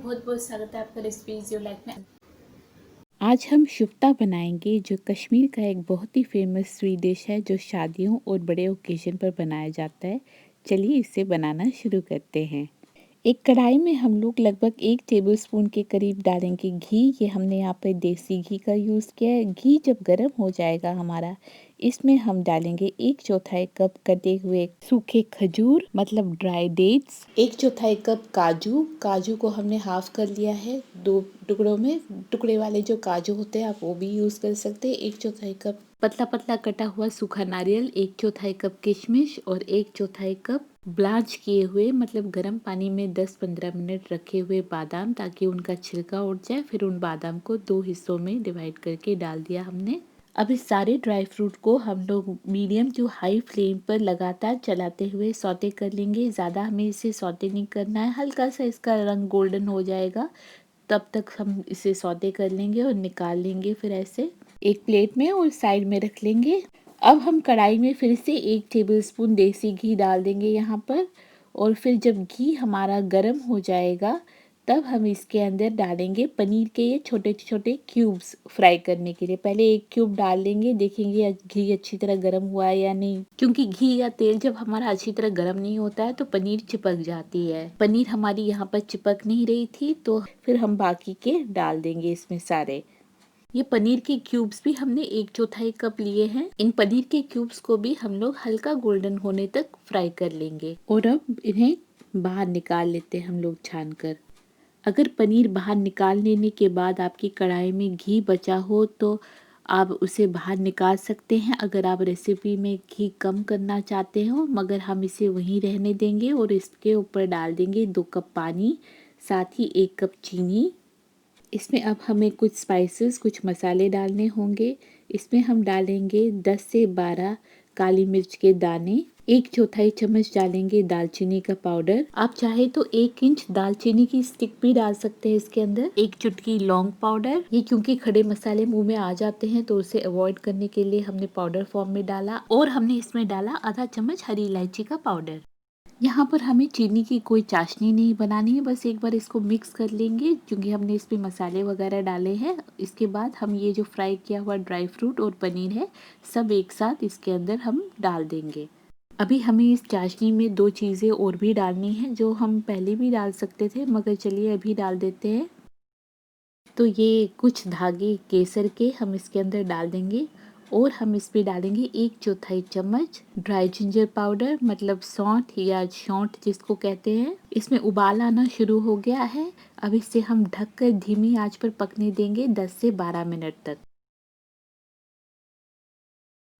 बहुत बहुत स्वागत है आपका रेसिपी इज़ योर लाइफ में। आज हम शुफ्ता बनाएंगे जो कश्मीर का एक बहुत ही फेमस स्वीट डिश है जो शादियों और बड़े ओकेजन पर बनाया जाता है। चलिए इसे बनाना शुरू करते हैं। एक कढ़ाई में हम लोग लगभग 1 टेबलस्पून के करीब डालेंगे घी। ये हमने यहाँ पे देसी घी का यूज़ किया है। घी जब गर्म हो जाएगा हमारा, इसमें हम डालेंगे 1/4 कप कटे हुए सूखे खजूर मतलब ड्राई डेट्स, 1/4 कप काजू। काजू को हमने हाफ कर लिया है 2 टुकड़ों में। टुकड़े वाले जो काजू होते हैं आप वो भी यूज़ कर सकते हैं। 1/4 कप पतला पतला कटा हुआ सूखा नारियल, 1/4 कप किशमिश और 1/4 कप ब्लांच किए हुए मतलब गर्म पानी में 10-15 मिनट रखे हुए बादाम, ताकि उनका छिलका उठ जाए। फिर उन बादाम को 2 हिस्सों में डिवाइड करके डाल दिया हमने। अब इस सारे ड्राई फ्रूट को हम लोग मीडियम टू हाई फ्लेम पर लगातार चलाते हुए सौते कर लेंगे। ज़्यादा हमें इसे सौते नहीं करना है, हल्का सा इसका रंग गोल्डन हो जाएगा तब तक हम इसे सौते कर लेंगे और निकाल लेंगे। फिर ऐसे एक प्लेट में और साइड में रख लेंगे। अब हम कढ़ाई में फिर से 1 टेबलस्पून देसी घी डाल देंगे यहाँ पर। और फिर जब घी हमारा गर्म हो जाएगा तब हम इसके अंदर डालेंगे पनीर के ये छोटे छोटे क्यूब्स फ्राई करने के लिए। पहले एक क्यूब डाल लेंगे, देखेंगे घी अच्छी तरह गर्म हुआ है या नहीं, क्योंकि घी या तेल जब हमारा अच्छी तरह गर्म नहीं होता है तो पनीर चिपक जाती है। पनीर हमारी यहाँ पर चिपक नहीं रही थी तो फिर हम बाकी के डाल देंगे इसमें सारे। ये पनीर के क्यूब्स भी हमने 1/4 कप लिए हैं। इन पनीर के क्यूब्स को भी हम लोग हल्का गोल्डन होने तक फ्राई कर लेंगे। और अब इन्हें बाहर निकाल लेते हैं हम लोग छान कर। अगर पनीर बाहर निकाल लेने के बाद आपकी कढ़ाई में घी बचा हो तो आप उसे बाहर निकाल सकते हैं, अगर आप रेसिपी में घी कम करना चाहते हो। मगर हम इसे वहीं रहने देंगे और इसके ऊपर डाल देंगे 2 कप पानी, साथ ही 1 कप चीनी। इसमें अब हमें कुछ स्पाइसेस, कुछ मसाले डालने होंगे। इसमें हम डालेंगे 10 से 12 काली मिर्च के दाने, 1/4 चम्मच डालेंगे दालचीनी का पाउडर। आप चाहे तो 1 इंच दालचीनी की स्टिक भी डाल सकते हैं इसके अंदर। 1 चुटकी लौंग पाउडर। ये क्योंकि खड़े मसाले मुंह में आ जाते हैं तो उसे अवॉइड करने के लिए हमने पाउडर फॉर्म में डाला। और हमने इसमें डाला आधा चम्मच हरी इलायची का पाउडर। यहाँ पर हमें चीनी की कोई चाशनी नहीं बनानी है, बस एक बार इसको मिक्स कर लेंगे क्योंकि हमने इसमें मसाले वगैरह डाले हैं। इसके बाद हम ये जो फ्राई किया हुआ ड्राई फ्रूट और पनीर है सब एक साथ इसके अंदर हम डाल देंगे। अभी हमें इस चाशनी में 2 चीज़ें और भी डालनी है जो हम पहले भी डाल सकते थे, मगर चलिए अभी डाल देते हैं। तो ये कुछ धागे केसर के हम इसके अंदर डाल देंगे। और हम इस पे डालेंगे 1/4 चम्मच ड्राई जिंजर पाउडर मतलब सौंठ या सौंठ जिसको कहते हैं। इसमें उबाल आना शुरू हो गया है। अब इसे हम ढककर धीमी आंच पर पकने देंगे 10 से 12 मिनट तक।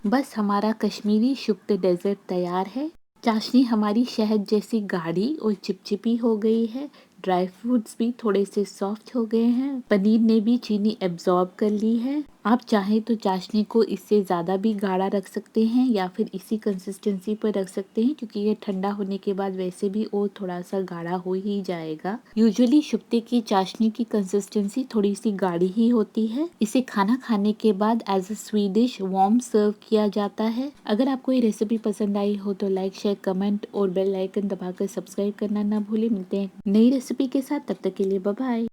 बस हमारा कश्मीरी शुफ्त डेजर्ट तैयार है। चाशनी हमारी शहद जैसी गाढ़ी और चिपचिपी हो गई है। ड्राई फ्रूट्स भी थोड़े से सॉफ्ट हो गए हैं। पनीर ने भी चीनी एब्जॉर्ब कर ली है। आप चाहें तो चाशनी को इससे ज़्यादा भी गाढ़ा रख सकते हैं या फिर इसी कंसिस्टेंसी पर रख सकते हैं, क्योंकि ये ठंडा होने के बाद वैसे भी और थोड़ा सा गाढ़ा हो ही जाएगा। यूजुअली शुफ्ते की चाशनी की कंसिस्टेंसी थोड़ी सी गाढ़ी ही होती है। इसे खाना खाने के बाद as a sweet dish warm serve किया जाता है। अगर आपको ये रेसिपी पसंद आई हो तो लाइक, शेयर, कमेंट और बेल आइकन दबाकर सब्सक्राइब करना ना भूलें। मिलते हैं नई रेसिपी के साथ, तब तक के लिए बाय बाय।